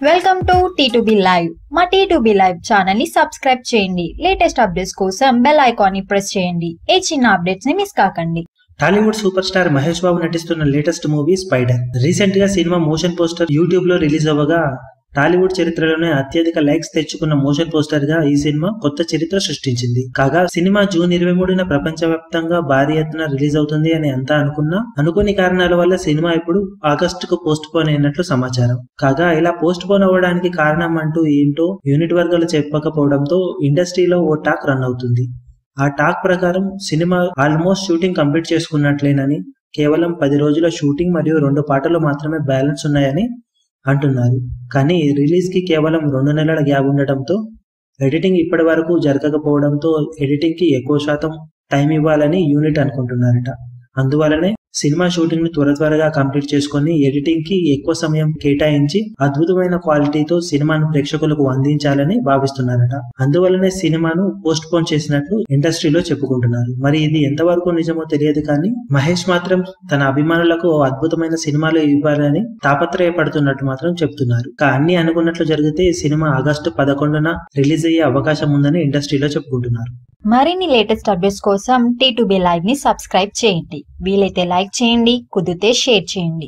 Welcome to T2B live. మా T2B live channel ని subscribe చేయండి. లేటెస్ట్ అప్డేట్స్ కోసం బెల్ ఐకాన్ ని ప్రెస్ చేయండి. ఏ చిన్న అప్డేట్స్ ని మిస్ కాకండి. టాలీవుడ్ సూపర్ స్టార్ మహేష్ బాబు నటిస్తున్న లేటెస్ట్ మూవీ స్పైడర్. రీసెంట్ గా సినిమా మోషన్ పోస్టర్ యూట్యూబ్ లో రిలీజ్ అవ్వగా టాలీవుడ్ చరిత్రలోనే అత్యధిక లైక్స్ తెచ్చుకున్న మోషన్ పోస్టర్ గా ఈ సినిమా కొత్త చరిత్ర సృష్టించింది. కాగా సినిమా జూన్ 23న ప్రపంచవ్యాప్తంగా భారీ ఎత్తున రిలీజ్ అవుతుంది అని అంతా అనుకున్నా అనుకోని కారణాల వల్ల సినిమా ఇప్పుడు ఆగస్టుకు పోస్ట్ పోన్ అయినట్లు సమాచారం. కాగా ఇలా పోస్ట్ పోన్ అవ్వడానికి కారణం అంటూ ఏంటో యూనిట్ వర్గాలు చెప్పకపోవడంతో ఇండస్ట్రీలో ఓ టాక్ రన్ అవుతుంది. ఆ టాక్ ప్రకారం సినిమా ఆల్మోస్ట్ షూటింగ్ కంప్లీట్ చేసుకున్నట్లేనని, కేవలం 10 రోజుల షూటింగ్ మరియు 2 పాటలు మాత్రమే బ్యాలెన్స్ ఉన్నాయని అంటున్నారు. కానీ రిలీజ్ కి కేవలం 2 నెలల గ్యాప్ ఉండటంతో, ఎడిటింగ్ ఇప్పటి వరకు జరగకపోవడంతో ఎడిటింగ్ కి ఎక్కువ శాతం టైం ఇవ్వాలని యూనిట్ అనుకుంటున్నారట. అందువలనే సినిమా షూటింగ్ ని త్వరగా కంప్లీట్ చేసుకుని ఎడిటింగ్ కి ఎక్కువ సమయం కేటాయించి అద్భుతమైన క్వాలిటీతో సినిమాను ప్రేక్షకులకు అందించాలని భావిస్తున్నారట. అందువలనే సినిమాను పోస్ట్ పోన్ చేసినట్లు ఇండస్ట్రీలో చెప్పుకుంటున్నారు. మరి ఇది ఎంతవరకు నిజమో తెలియదు కానీ మహేష్ మాత్రం తన అభిమానులకు అద్భుతమైన సినిమాలు ఇవ్వాలని తాపత్రయపడుతున్నట్టు మాత్రం చెప్తున్నారు. అన్ని అనుకున్నట్లు జరిగితే సినిమా ఆగస్టు 11న రిలీజ్ అయ్యే అవకాశం ఉందని ఇండస్ట్రీలో చెప్పుకుంటున్నారు. మరిన్ని లేటెస్ట్ అప్డేట్స్ కోసం T2B లైవ్ ని సబ్స్క్రైబ్ చేయండి. వీలైతే లైక్ చేయండి, కుదిరితే షేర్ చేయండి.